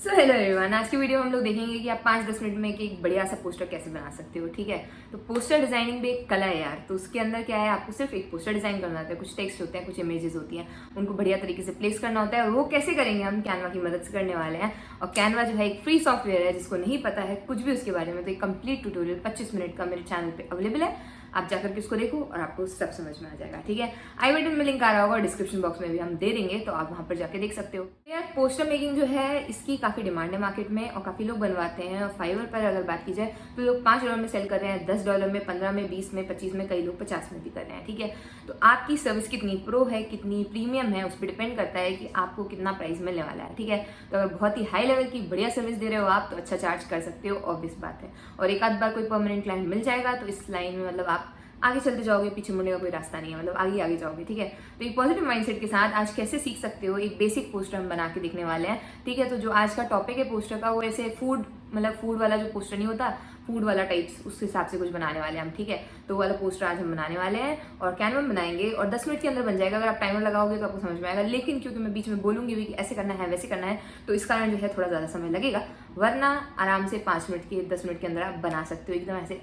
Hello everyone, आज की video में हम लोग देखेंगे कि आप 5-10 मिनट में एक बढ़िया सा पोस्टर कैसे बना सकते हो। ठीक है, तो पोस्टर डिजाइनिंग भी एक कला है यार। तो उसके अंदर क्या है, आपको सिर्फ एक पोस्टर डिजाइन करना होता है। कुछ टेक्स्ट होते हैं, कुछ इमेजेस होती हैं, उनको बढ़िया तरीके से प्लेस करना होता है। और वो कैसे करेंगे, हम कैनवा की मदद से करने वाले हैं। और कैनवा जो है एक फ्री सॉफ्टवेयर है, जिसको नहीं पता है कुछ भी उसके बारे में, तो एक कंप्लीट ट्यूटोरियल 25 मिनट का मेरे चैनल पे अवेलेबल है। आप जाकर के उसको देखो और आपको सब समझ में आ जाएगा। ठीक है, आई बटन में लिंक आ रहा होगा और डिस्क्रिप्शन बॉक्स में भी हम दे देंगे, तो आप वहां पर जाके देख सकते हो। यार पोस्टर मेकिंग जो है, इसकी काफी डिमांड है मार्केट में और काफी लोग बनवाते हैं। और फाइवर पर अगर बात की जाए तो लोग $5 में सेल कर रहे हैं, $10 में, 15 में, 20 में, 25 में, कई लोग 50 में भी कर रहे हैं। ठीक है, तो आपकी सर्विस कितनी प्रो है, कितनी प्रीमियम है, उस पर डिपेंड करता है कि आपको कितना प्राइस मिलने वाला है। ठीक है, तो अगर बहुत ही हाई लेवल की बढ़िया सर्विस दे रहे हो आप, तो अच्छा चार्ज कर सकते हो, ऑब्वियस बात है। और एक आध बार कोई परमानेंट क्लाइंट मिल जाएगा तो इस लाइन में मतलब आप आगे चलते जाओगे, पीछे मुड़ने का कोई रास्ता नहीं है, मतलब आगे आगे जाओगे। ठीक है, तो एक पॉजिटिव माइंडसेट के साथ आज कैसे सीख सकते हो, एक बेसिक पोस्टर हम बना के देखने वाले हैं। ठीक है, तो जो आज का टॉपिक है पोस्टर का, वो ऐसे फूड मतलब फूड वाला जो पोस्टर नहीं होता, फूड वाला टाइप्स, उस हिसाब से कुछ बनाने वाले हैं हम। ठीक है, तो वो वाला पोस्टर आज हम बनाने वाले हैं और कैनवा में बनाएंगे और 10 मिनट के अंदर बन जाएगा। अगर आप टाइमर लगाओगे तो आपको समझ में आएगा, लेकिन क्योंकि मैं बीच में बोलूंगी भी कि ऐसे करना है वैसे करना है, तो इस कारण जो है थोड़ा ज़्यादा समय लगेगा। वरना आराम से 5 मिनट के 10 मिनट के अंदर आप बना सकते हो एकदम ऐसे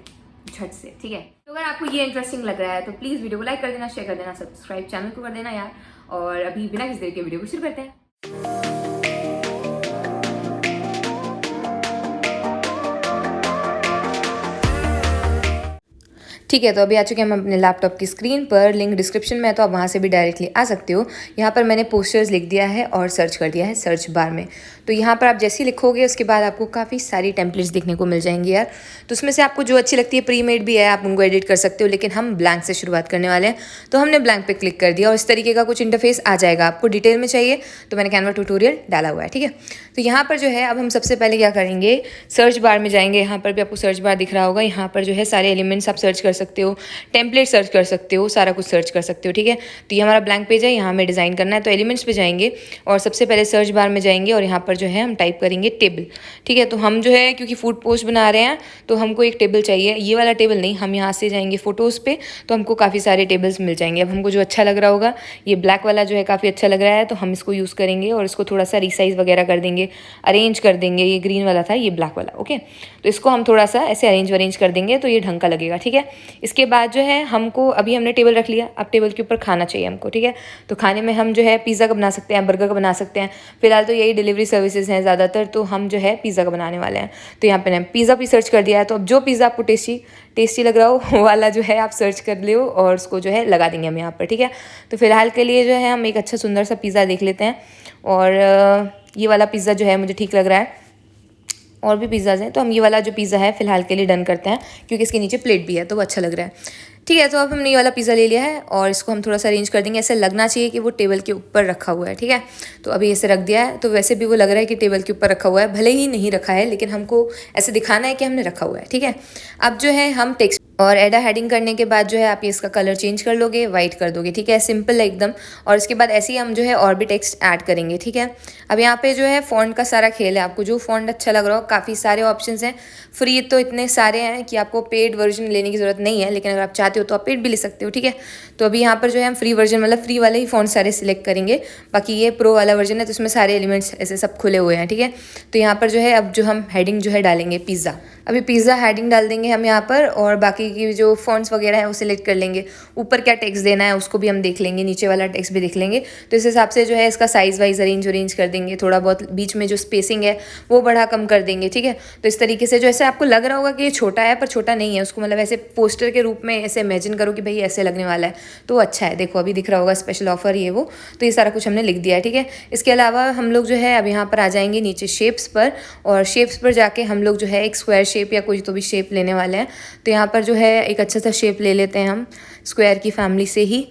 झट से। ठीक है, तो अगर आपको ये इंटरेस्टिंग लग रहा है तो प्लीज़ वीडियो को लाइक कर देना, शेयर कर देना, सब्सक्राइब चैनल को कर देना यार। और अभी बिना किसी देर के वीडियो को शुरू करते हैं। ठीक है, तो अभी आ चुके हैं हम अपने लैपटॉप की स्क्रीन पर। लिंक डिस्क्रिप्शन में है, तो आप वहाँ से भी डायरेक्टली आ सकते हो। यहाँ पर मैंने पोस्टर्स लिख दिया है और सर्च कर दिया है सर्च बार में। तो यहाँ पर आप जैसे ही लिखोगे उसके बाद आपको काफ़ी सारी टेम्पलेट्स देखने को मिल जाएंगी यार। तो उसमें से आपको जो अच्छी लगती है, प्री मेड भी है, आप उनको एडिट कर सकते हो, लेकिन हम ब्लैंक से शुरुआत करने वाले हैं। तो हमने ब्लैंक पे क्लिक कर दिया और इस तरीके का कुछ इंटरफेस आ जाएगा। आपको डिटेल में चाहिए तो मैंने कैनवा ट्यूटोरियल डाला हुआ है। ठीक है, तो यहाँ पर जो है अब हम सबसे पहले क्या करेंगे, सर्च बार में जाएंगे। यहाँ पर भी आपको सर्च बार दिख रहा होगा, यहाँ पर जो है सारे एलिमेंट्स आप सर्च कर सकते हो, टेम्पलेट सर्च कर सकते हो, सारा कुछ सर्च कर सकते हो। ठीक है, तो ये हमारा ब्लैंक पेज है, यहाँ हमें डिज़ाइन करना है। तो एलिमेंट्स पे जाएंगे और सबसे पहले सर्च बार में जाएंगे और यहाँ पर जो है हम टाइप करेंगे टेबल। ठीक है, तो हम जो है क्योंकि फूड पोस्ट बना रहे हैं तो हमको एक टेबल चाहिए। ये वाला टेबल नहीं, हम यहाँ से जाएंगे फोटोज़ पे, तो हमको काफ़ी सारे टेबल्स मिल जाएंगे। अब हमको जो अच्छा लग रहा होगा, ये ब्लैक वाला जो है काफ़ी अच्छा लग रहा है, तो हम इसको यूज़ करेंगे और इसको थोड़ा सा रिसाइज वगैरह कर देंगे, अरेंज कर देंगे। ये ग्रीन वाला था, ये ब्लैक वाला। ओके, तो इसको हम थोड़ा सा ऐसे अरेंज कर देंगे तो ये ढंग का लगेगा। ठीक है, इसके बाद जो है हमको अभी हमने टेबल रख लिया, अब टेबल के ऊपर खाना चाहिए हमको। ठीक है, तो खाने में हम जो है पिज़्ज़ा का बना सकते हैं, बर्गर का बना सकते हैं। फिलहाल तो यही डिलीवरी सर्विसेज हैं ज़्यादातर, तो हम जो है पिज़्ज़ा का बनाने वाले हैं। तो यहाँ पे मैंने पिज़्ज़ा भी सर्च कर दिया है। तो अब जो पिज़्ज़ा आपको टेस्टी लग रहा हो वो वाला जो है आप सर्च कर लो और उसको जो है लगा देंगे हम यहाँ पर। ठीक है, तो फिलहाल के लिए जो है हम एक अच्छा सुंदर सा पिज़्ज़ा देख लेते हैं। और ये वाला पिज़्ज़ा जो है मुझे ठीक लग रहा है। और भी पिज़्ज़ाज़ हैं, तो हम ये वाला जो पिज़्ज़ा है फिलहाल के लिए डन करते हैं, क्योंकि इसके नीचे प्लेट भी है तो वो अच्छा लग रहा है। ठीक है, तो अब हमने ये वाला पिज़्ज़ा ले लिया है और इसको हम थोड़ा सा अरेंज कर देंगे। ऐसे लगना चाहिए कि वो टेबल के ऊपर रखा हुआ है। ठीक है, तो अभी ऐसे रख दिया है, तो वैसे भी वो लग रहा है कि टेबल के ऊपर रखा हुआ है, भले ही नहीं रखा है, लेकिन हमको ऐसे दिखाना है कि हमने रखा हुआ है। ठीक है, अब जो है हम टेक्स्ट और एडा हेडिंग करने के बाद जो है आप ये इसका कलर चेंज कर लोगे, वाइट कर दोगे। ठीक है, सिंपल है एकदम। और इसके बाद ऐसे ही हम जो है और भी टेक्स्ट ऐड करेंगे। ठीक है, अब यहाँ पे जो है फ़ॉन्ट का सारा खेल है, आपको जो फ़ॉन्ट अच्छा लग रहा हो, काफ़ी सारे ऑप्शंस हैं। फ्री तो इतने सारे हैं कि आपको पेड वर्जन लेने की ज़रूरत नहीं है, लेकिन अगर आप चाहते हो तो आप पेड भी ले सकते हो। ठीक है, तो अभी यहाँ पर जो है हम फ्री वर्जन मतलब फ्री वाले ही फ़ॉन्ट सारे सिलेक्ट करेंगे। बाकी ये प्रो वाला वर्जन है, तो इसमें सारे एलिमेंट्स ऐसे सब खुले हुए हैं। ठीक है, तो यहाँ पर जो है अब जो हम हेडिंग जो है डालेंगे पिज़्ज़ा, अभी पिज़्ज़ा हेडिंग डाल देंगे हम यहाँ पर, और बाकी की जो फॉन्ट्स वगैरह है वो सिलेक्ट कर लेंगे। ऊपर क्या टेक्स्ट देना है उसको भी हम देख लेंगे, नीचे वाला टेक्स्ट भी देख लेंगे। तो इस हिसाब से जो है इसका साइज़ वाइज अरेंज कर देंगे। थोड़ा बहुत बीच में जो स्पेसिंग है वो बढ़ा कम कर देंगे। ठीक है, तो इस तरीके से जो ऐसे आपको लग रहा होगा कि ये छोटा है पर छोटा नहीं है, उसको मतलब ऐसे पोस्टर के रूप में ऐसे इमेजिन करो कि भाई ऐसे लगने वाला है, तो अच्छा है। देखो अभी दिख रहा होगा स्पेशल ऑफर ये वो, तो ये सारा कुछ हमने लिख दिया है। ठीक है, इसके अलावा हम लोग जो है अब यहाँ पर आ जाएंगे नीचे शेप्स पर, और शेप्स पर जाके हम लोग जो है एक स्क्वायर शेप या कोई तो भी शेप लेने वाले हैं। तो यहाँ पर जो है एक अच्छा सा शेप ले लेते हैं हम स्क्वायर की फैमिली से ही।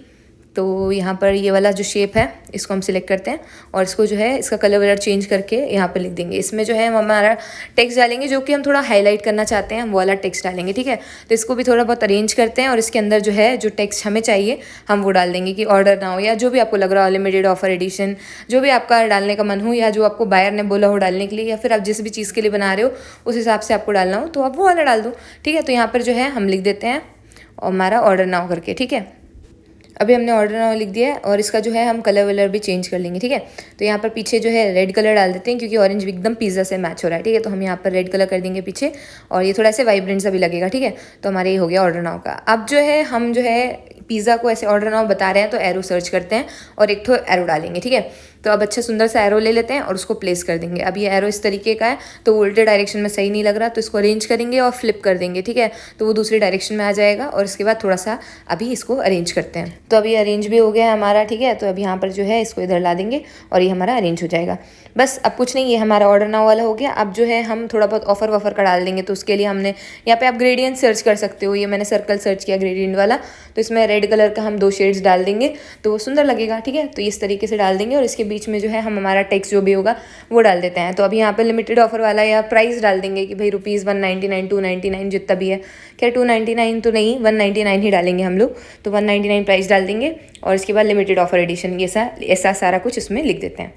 तो यहाँ पर ये वाला जो शेप है इसको हम सिलेक्ट करते हैं और इसको जो है इसका कलर वलर चेंज करके यहाँ पर लिख देंगे। इसमें जो है हम हमारा टेक्स्ट डालेंगे, जो कि हम थोड़ा हाईलाइट करना चाहते हैं, हम वो वाला टेक्स्ट डालेंगे। ठीक है, तो इसको भी थोड़ा बहुत अरेंज करते हैं और इसके अंदर जो है जो टेक्स्ट हमें चाहिए हम वो डाल देंगे, कि ऑर्डर ना हो या जो भी आपको लग रहा हो, लिमिटेड ऑफर एडिशन, जो भी आपका डालने का मन हो, या जो आपको बायर ने बोला हो डालने के लिए, या फिर आप जिस भी चीज़ के लिए बना रहे हो उस हिसाब से आपको डालना हो तो आप वो वाला डाल दो। ठीक है, तो यहाँ पर जो है हम लिख देते हैं और हमारा ऑर्डर ना हो करके। ठीक है, अभी हमने ऑर्डर नाउ लिख दिया है और इसका जो है हम कलर वलर भी चेंज कर लेंगे, ठीक है। तो यहाँ पर पीछे जो है रेड कलर डाल देते हैं क्योंकि ऑरेंज भी एकदम पिज़्ज़ा से मैच हो रहा है, ठीक है। तो हम यहाँ पर रेड कलर कर देंगे पीछे और ये थोड़ा सा वाइब्रेंट सा भी लगेगा, ठीक है। तो हमारे ये हो गया ऑर्डर नाउ का। अब जो है हम जो है पिज़्ज़ा को ऐसे ऑर्डर नाउ बता रहे हैं तो एरो सर्च करते हैं और एक तो एरो डालेंगे, ठीक है। तो अब अच्छा सुंदर सा एरो ले लेते हैं और उसको प्लेस कर देंगे। अब ये एरो इस तरीके का है तो उल्टे डायरेक्शन में सही नहीं लग रहा, तो इसको अरेंज करेंगे और फ्लिप कर देंगे, ठीक है। तो वो दूसरी डायरेक्शन में आ जाएगा और इसके बाद थोड़ा सा अभी इसको अरेंज करते हैं। तो अभी अरेंज भी हो गया है हमारा, ठीक है। तो अब यहाँ पर जो है इसको इधर ला देंगे और ये हमारा अरेंज हो जाएगा। बस अब कुछ नहीं, ये हमारा ऑर्डर नाउ वाला हो गया। अब जो है हम थोड़ा बहुत ऑफर वफर का डाल देंगे। तो उसके लिए हमने यहाँ पे आप ग्रेडियंट सर्च कर सकते हो। ये मैंने सर्कल सर्च किया ग्रेडियंट वाला, तो इसमें रेड कलर का हम 2 शेड्स डाल देंगे तो वो सुंदर लगेगा, ठीक है। तो इस तरीके से डाल देंगे और इसके बीच में जो है हम हमारा टेक्स्ट जो भी होगा वो डाल देते हैं। तो अभी यहाँ पे लिमिटेड ऑफर वाला या प्राइस डाल देंगे कि भाई ₹199 299 जितना भी है। खैर 299 तो नहीं, 199 ही डालेंगे हम लोग। तो 199 प्राइस डाल देंगे और इसके बाद लिमिटेड ऑफर एडिशन ये ऐसा सारा कुछ इसमें लिख देते हैं,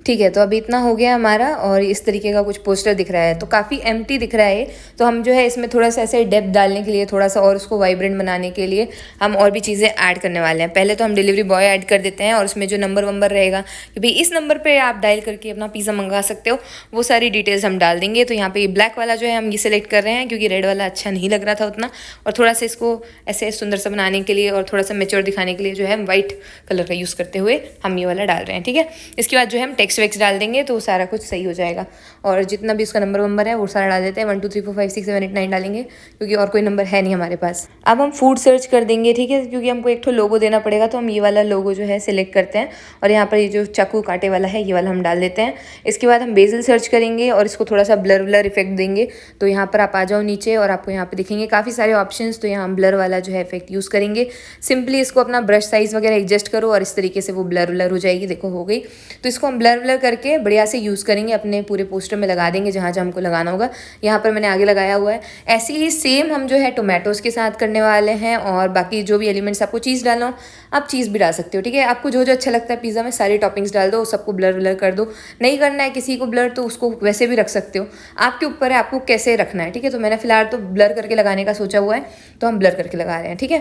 ठीक है। तो अभी इतना हो गया हमारा और इस तरीके का कुछ पोस्टर दिख रहा है तो काफ़ी एम्प्टी दिख रहा है। तो हम जो है इसमें थोड़ा सा ऐसे डेप्थ डालने के लिए, थोड़ा सा और उसको वाइब्रेंट बनाने के लिए हम और भी चीज़ें ऐड करने वाले हैं। पहले तो हम डिलीवरी बॉय ऐड कर देते हैं और उसमें जो नंबर वंबर रहेगा कि भाई इस नंबर पर आप डायल करके अपना पिज़्ज़ा मंगा सकते हो, वो सारी डिटेल्स हम डाल देंगे। तो यहाँ पर ये ब्लैक वाला जो है हम ये सेलेक्ट कर रहे हैं क्योंकि रेड वाला अच्छा नहीं लग रहा था उतना, और थोड़ा सा इसको ऐसे सुंदर सा बनाने के लिए और थोड़ा सा मेच्योर दिखाने के लिए जो है हम वाइट कलर का यूज़ करते हुए हम ये वाला डाल रहे हैं, ठीक है। इसके बाद जो है हम टेक्स्ट वेक्स्ट डाल देंगे तो सारा कुछ सही हो जाएगा। और जितना भी उसका नंबर वंबर है वो सारा डाल देते हैं, 1 2 3 4 5 6 7 8 9 डालेंगे क्योंकि और कोई नंबर है नहीं हमारे पास। अब हम फूड सर्च कर देंगे, ठीक है, क्योंकि हमको एक तो लोगो देना पड़ेगा। तो हम ये वाला लोगो जो है सिलेक्ट करते हैं और यहाँ पर ये जो चाकू कांटे वाला है ये वाला हम डाल देते हैं। इसके बाद हम बेसिल सर्च करेंगे और इसको थोड़ा सा ब्लर व्लर इफेक्ट देंगे। तो यहाँ पर आप आ जाओ नीचे और आपको यहाँ पर दिखेंगे काफ़ी सारे ऑप्शंस। तो यहाँ हम ब्लर वाला जो है इफेक्ट यूज़ करेंगे। सिंपली इसको अपना ब्रश साइज़ वगैरह एडजस्ट करो और इस तरीके से वो ब्लर व्लर हो जाएगी, देखो हो गई। तो इसको हम ब्लर व्लर करके बढ़िया से यूज़ करेंगे, अपने पूरे पोस्टर में लगा देंगे जहाँ जहाँ हमको लगाना होगा। यहाँ पर मैंने आगे लगाया हुआ है। ऐसे ही सेम हम जो है टोमेटोज़ के साथ करने वाले हैं और बाकी जो भी एलिमेंट्स आपको चीज़ डालना हो आप चीज़ भी डाल सकते हो, ठीक है। आपको जो जो अच्छा लगता है पिज़्ज़ा में सारी टॉपिंग्स डाल दो, सबको ब्लर व्लर कर दो। नहीं करना है किसी को ब्लर तो उसको वैसे भी रख सकते हो, आपके ऊपर है आपको कैसे रखना है, ठीक है। तो मैंने फ़िलहाल तो ब्लर करके लगाने का सोचा हुआ है तो हम ब्लर करके लगा रहे हैं, ठीक है।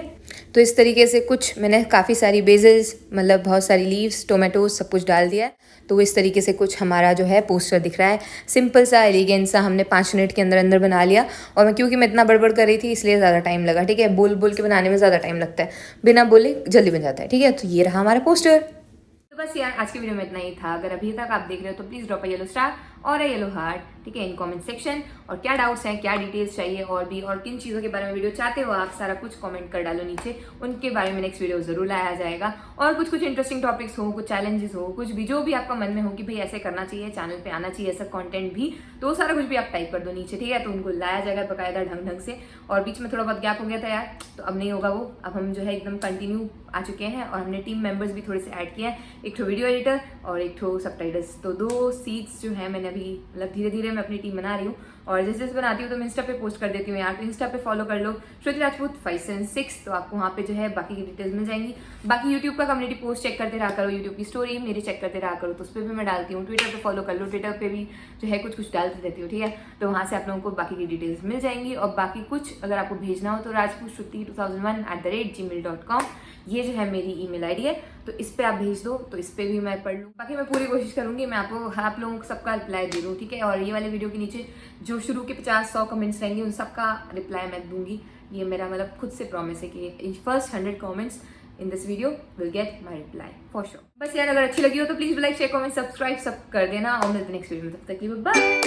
तो इस तरीके से कुछ मैंने काफ़ी सारी बेसिल्स मतलब बहुत सारी लीव्स टोमेटोज सब कुछ डाल दिया है। तो इस तरीके से कुछ हमारा जो है पोस्टर दिख रहा है। सिंपल सा एलिगेंट सा हमने 5 मिनट के अंदर अंदर बना लिया। और क्योंकि मैं इतना बड़बड़ कर रही थी इसलिए ज़्यादा टाइम लगा, ठीक है। बोल बोल के बनाने में ज़्यादा टाइम लगता है, बिना बोले जल्दी बन जाता है, ठीक है। तो ये रहा हमारा पोस्टर। तो बस यार आज की वीडियो में इतना ही था। अगर अभी तक आप देख रहे हो तो please drop a yellow star और येलो हार्ट, ठीक है, इन कमेंट सेक्शन। और क्या डाउट्स हैं, क्या डिटेल्स चाहिए और भी, और किन चीज़ों के बारे में वीडियो चाहते हो आप, सारा कुछ कमेंट कर डालो नीचे। उनके बारे में नेक्स्ट वीडियो जरूर लाया जाएगा। और कुछ इंटरेस्टिंग टॉपिक्स हो, कुछ चैलेंजेस हो, कुछ भी जो भी आपका मन में हो कि भाई ऐसे करना चाहिए, चैनल पे आना चाहिए ऐसा कंटेंट भी, तो सारा कुछ भी आप टाइप कर दो नीचे, ठीक है। तो उनको लाया जाएगा बकायदा ढंग से। और बीच में थोड़ा बहुत गैप हो गया था यार, तो अब नहीं होगा वो। अब हम जो है एकदम कंटिन्यू आ चुके हैं और हमने टीम मेंबर्स भी थोड़े से ऐड किए हैं, एक तो वीडियो एडिटर और एक तो सबटाइटल्स। तो 2 सीट्स जो है मैंने अभी मतलब धीरे धीरे मैं अपनी टीम बना रही हूँ और जैसे जैसे बनाती हूँ तो मैं इंस्टा पे पोस्ट कर देती हूँ यार। तो इंस्टा पे फॉलो कर लो श्रुति राजपूत 576, तो आपको वहाँ पे जो है बाकी की डिटेल्स मिल जाएंगी। बाकी यूट्यूब का कम्युनिटी पोस्ट चेक करते रहा करो, यूट्यूब की स्टोरी मेरी चेक करते रहा करो, तो उस पर भी मैं डालती हूँ। ट्विटर पे फॉलो कर लो, ट्विटर पे भी जो है कुछ डालती रहती हूँ, ठीक है। तो वहाँ से आप लोगों को बाकी की डिटेल्स मिल जाएंगी। और बाकी कुछ अगर आपको भेजना हो तो rajputshruti2001@gmail.com ये जो है मेरी ईमेल आईडी है, तो इस पे आप भेज दो, तो इस पे भी मैं पढ़ लूँ। बाकी मैं पूरी कोशिश करूँगी मैं आप लोगों को सबका रिप्लाई दे दूँ, ठीक है। और ये वाले वीडियो के नीचे जो शुरू के 50-100 कमेंट्स रहेंगे उन सबका रिप्लाई मैं दूंगी। ये मेरा मतलब खुद से प्रॉमिस है कि first 100 comments in this video will get my reply for sure. बस यार अगर अच्छी लगी हो तो please like share comment subscribe सब कर देना और मिलते नेक्स्ट वीडियो में, तब तक के लिए बाय।